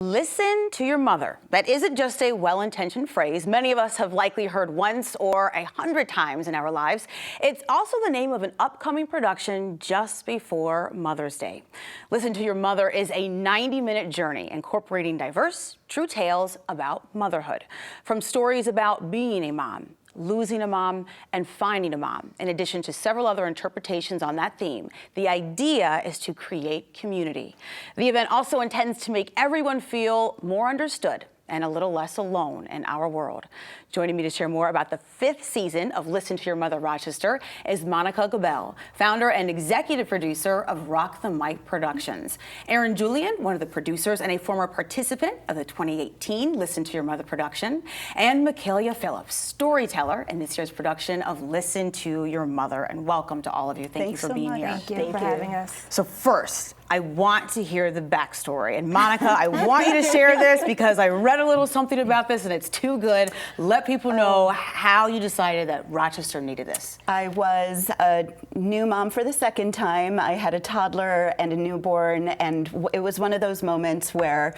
Listen to your mother. That isn't just a well-intentioned phrase many of us have likely heard once or 100 times in our lives. It's also the name of an upcoming production just before Mother's Day. Listen to Your Mother is a 90-minute journey incorporating diverse, true tales about motherhood. From stories about being a mom, losing a mom, and finding a mom, in addition to several other interpretations on that theme. The idea is to create community. The event also intends to make everyone feel more understood and a little less alone in our world. Joining me to share more about the 5th season of Listen to Your Mother Rochester is Monica Gabel, founder and executive producer of Rock the Mic Productions. Aaron Julian, one of the producers and a former participant of the 2018 Listen to Your Mother production, and Michaela Phillips, storyteller in this year's production of Listen to Your Mother. And welcome to all of you. Thank you for being here. Thank you for having us. So first, I want to hear the backstory. And Monica, I want you to share this because I read a little something about this and it's too good. Let people know how you decided that Rochester needed this. I was a new mom for the second time. I had a toddler and a newborn, and it was one of those moments where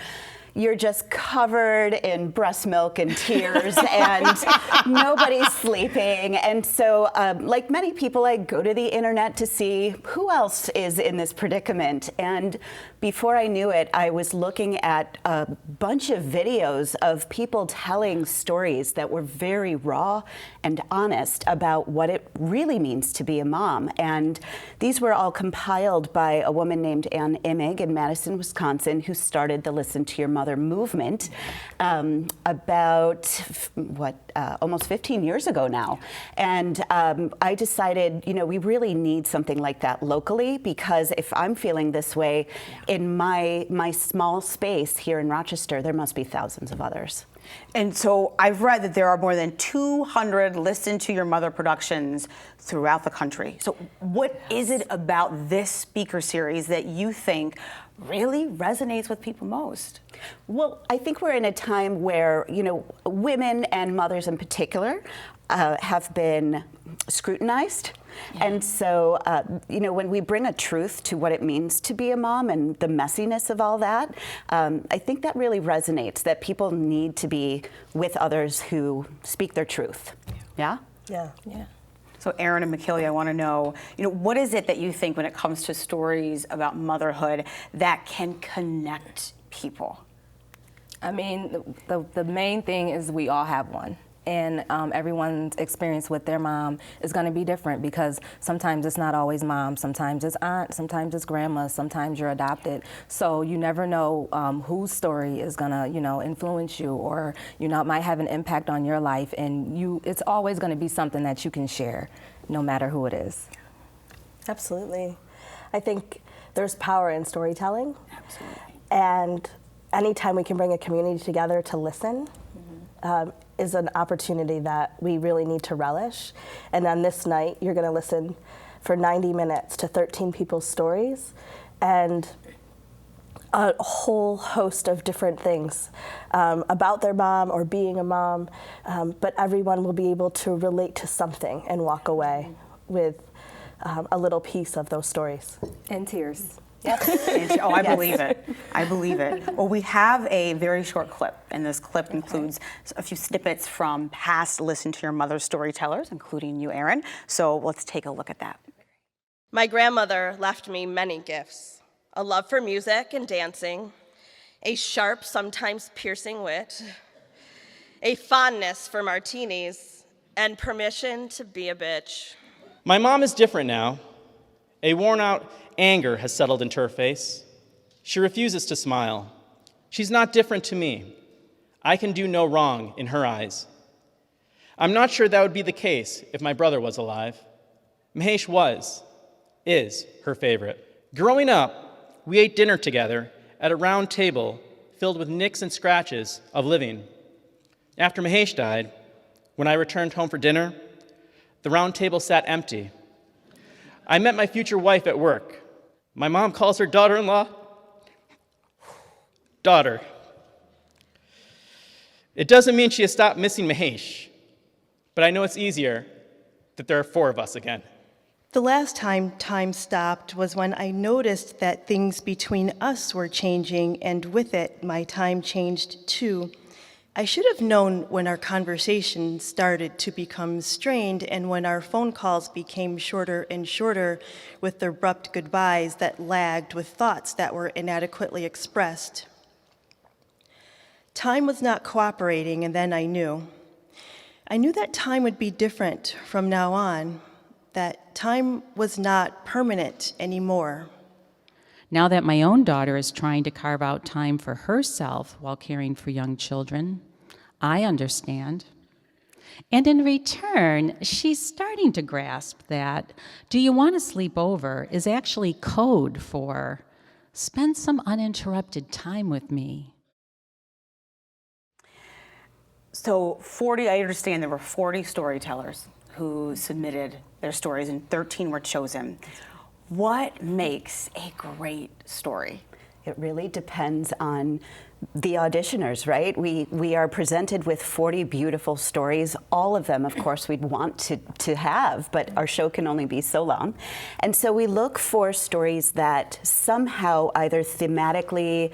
you're just covered in breast milk and tears and nobody's sleeping. And so, like many people, I go to the internet to see who else is in this predicament. And before I knew it, I was looking at a bunch of videos of people telling stories that were very raw and honest about what it really means to be a mom. And these were all compiled by a woman named Ann Imig in Madison, Wisconsin, who started the Listen to Your Mother movement about almost 15 years ago now. And I decided, we really need something like that locally, because if I'm feeling this way in my small space here in Rochester, there must be thousands of others. And so I've read that there are more than 200 Listen to Your Mother productions throughout the country. So what is it about this speaker series that you think really resonates with people most? Well, I think we're in a time where, women and mothers in particular have been scrutinized. And so, when we bring a truth to what it means to be a mom and the messiness of all that, I think that really resonates, that people need to be with others who speak their truth. Yeah? Yeah. So Aaron and Michaela, I want to know, what is it that you think when it comes to stories about motherhood that can connect people? I mean, the main thing is we all have one. And everyone's experience with their mom is going to be different, because sometimes it's not always mom, sometimes it's aunt, sometimes it's grandma, sometimes you're adopted. So you never know whose story is going to, influence you, or, might have an impact on your life. And it's always going to be something that you can share, no matter who it is. Absolutely. I think there's power in storytelling. Absolutely. And anytime we can bring a community together to listen, is an opportunity that we really need to relish. And on this night, you're going to listen for 90 minutes to 13 people's stories and a whole host of different things about their mom or being a mom, but everyone will be able to relate to something and walk away with a little piece of those stories. And tears. Yep. Oh, I believe it. I believe it. Well, we have a very short clip, and this clip includes a few snippets from past Listen to Your Mother storytellers, including you, Aaron. So let's take a look at that. My grandmother left me many gifts: a love for music and dancing, a sharp, sometimes piercing wit, a fondness for martinis, and permission to be a bitch. My mom is different now. A worn-out anger has settled into her face. She refuses to smile. She's not different to me. I can do no wrong in her eyes. I'm not sure that would be the case if my brother was alive. Mahesh is her favorite. Growing up, we ate dinner together at a round table filled with nicks and scratches of living. After Mahesh died, when I returned home for dinner, the round table sat empty. I met my future wife at work. My mom calls her daughter-in-law daughter. It doesn't mean she has stopped missing Mahesh, but I know it's easier that there are 4 of us again. The last time time stopped was when I noticed that things between us were changing, and with it, my time changed too. I should have known when our conversation started to become strained and when our phone calls became shorter and shorter with the abrupt goodbyes that lagged with thoughts that were inadequately expressed. Time was not cooperating, and then I knew. I knew that time would be different from now on, that time was not permanent anymore. Now that my own daughter is trying to carve out time for herself while caring for young children, I understand. And in return, she's starting to grasp that "do you want to sleep over" is actually code for "spend some uninterrupted time with me." So I understand there were 40 storytellers who submitted their stories and 13 were chosen. What makes a great story? It really depends on the auditioners, right? We are presented with 40 beautiful stories. All of them, of course, we'd want to have, but our show can only be so long. And so we look for stories that somehow either thematically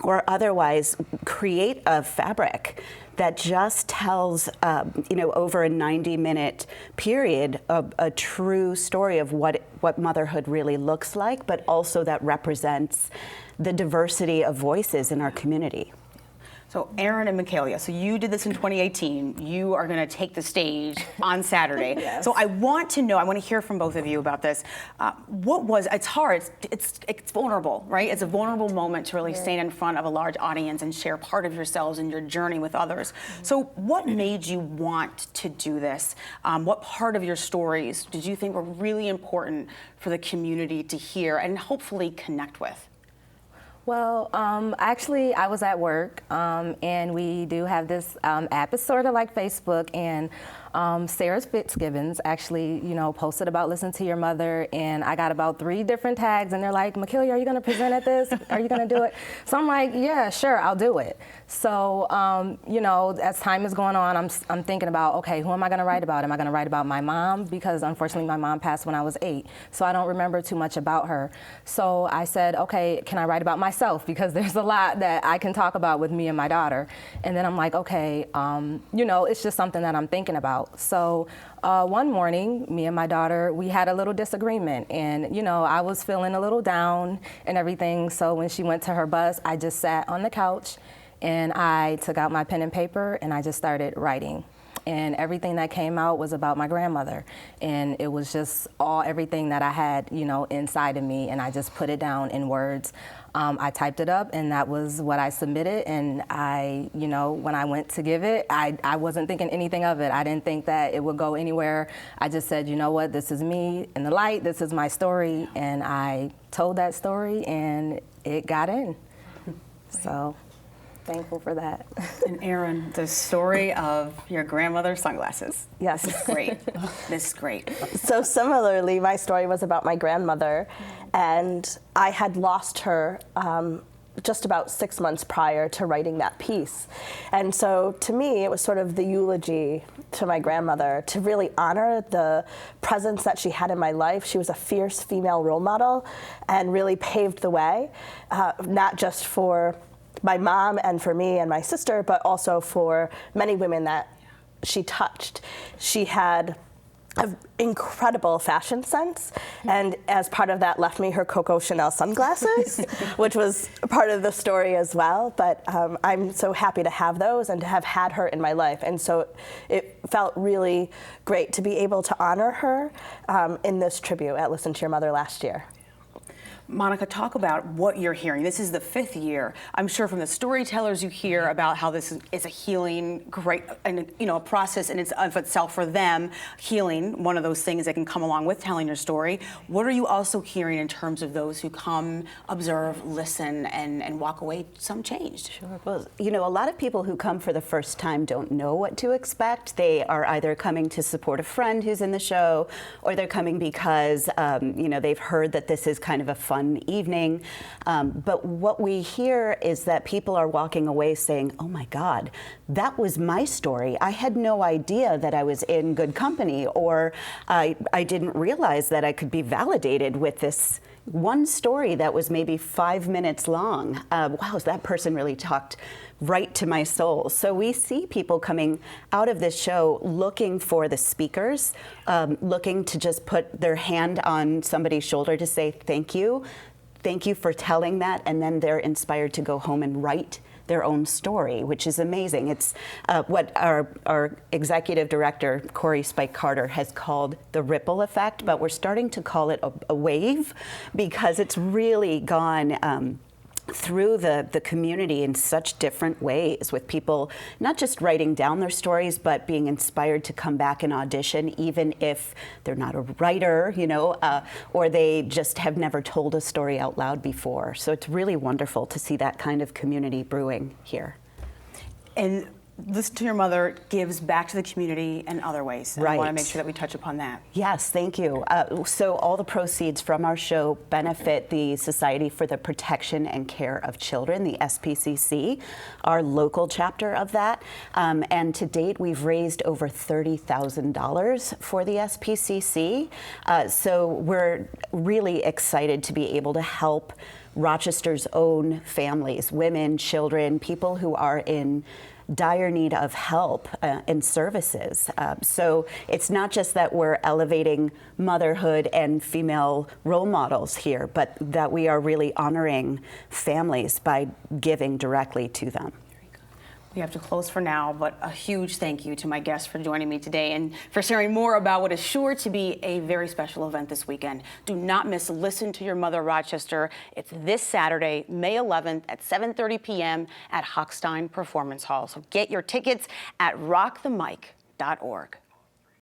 or otherwise create a fabric that just tells, over a 90-minute period, a true story of what motherhood really looks like, but also that represents the diversity of voices in our community. So Erin and Michaelia, so you did this in 2018. You are going to take the stage on Saturday. Yes. So I want to hear from both of you about this. It's hard, it's vulnerable, right? It's a vulnerable moment to really stand in front of a large audience and share part of yourselves and your journey with others. So what made you want to do this? What part of your stories did you think were really important for the community to hear and hopefully connect with? Well, actually, I was at work, and we do have this app. It's sort of like Facebook, and Sarah Fitzgibbons actually, posted about listening to your mother, and I got about 3 different tags, and they're like, "Michaelia, are you going to present at this? Are you going to do it?" So I'm like, "Yeah, sure, I'll do it." So, as time is going on, I'm thinking about, okay, who am I going to write about? Am I going to write about my mom? Because unfortunately, my mom passed when I was 8, so I don't remember too much about her. So I said, okay, can I write about myself? Because there's a lot that I can talk about with me and my daughter. And then I'm like, okay, it's just something that I'm thinking about. So one morning, me and my daughter, we had a little disagreement, and I was feeling a little down and everything. So when she went to her bus, I just sat on the couch and I took out my pen and paper and I just started writing. And everything that came out was about my grandmother. And it was just everything that I had, inside of me, and I just put it down in words. I typed it up, and that was what I submitted. And when I went to give it, I wasn't thinking anything of it. I didn't think that it would go anywhere. I just said, you know what, this is me in the light, this is my story. And I told that story, and it got in. So thankful for that. And Erin, the story of your grandmother's sunglasses. Yes. This is great. This is great. So similarly, my story was about my grandmother, and I had lost her just about 6 months prior to writing that piece. And so to me, it was sort of the eulogy to my grandmother, to really honor the presence that she had in my life. She was a fierce female role model and really paved the way, not just for my mom and for me and my sister, but also for many women that she touched. She had an incredible fashion sense, and as part of that left me her Coco Chanel sunglasses, which was part of the story as well. But I'm so happy to have those and to have had her in my life. And so it felt really great to be able to honor her in this tribute at Listen to Your Mother last year. Monica, talk about what you're hearing. This is the 5th year. I'm sure from the storytellers you hear about how this is a healing, great, and a process in of itself for them. Healing, one of those things that can come along with telling your story. What are you also hearing in terms of those who come, observe, listen, and walk away some changed? Sure. Well, a lot of people who come for the first time don't know what to expect. They are either coming to support a friend who's in the show, or they're coming because they've heard that this is kind of a fun fun evening. But what we hear is that people are walking away saying, oh my God, that was my story. I had no idea that I was in good company, or I didn't realize that I could be validated with this one story that was maybe 5 minutes long. Wow, that person really talked right to my soul. So we see people coming out of this show looking for the speakers, looking to just put their hand on somebody's shoulder to say thank you for telling that, and then they're inspired to go home and write their own story, which is amazing. It's what our executive director, Corey Spike Carter, has called the ripple effect, but we're starting to call it a wave, because it's really gone through the community in such different ways, with people not just writing down their stories, but being inspired to come back and audition, even if they're not a writer, or they just have never told a story out loud before. So it's really wonderful to see that kind of community brewing here. And Listen to Your Mother gives back to the community in other ways. And I want to make sure that we touch upon that. Yes, thank you. So all the proceeds from our show benefit the Society for the Protection and Care of Children, the SPCC, our local chapter of that. And to date, we've raised over $30,000 for the SPCC. So we're really excited to be able to help Rochester's own families, women, children, people who are in dire need of help and services. So it's not just that we're elevating motherhood and female role models here, but that we are really honoring families by giving directly to them. We have to close for now, but a huge thank you to my guests for joining me today and for sharing more about what is sure to be a very special event this weekend. Do not miss Listen to Your Mother Rochester. It's this Saturday, May 11th at 7:30 p.m. at Hochstein Performance Hall. So get your tickets at rockthemic.org.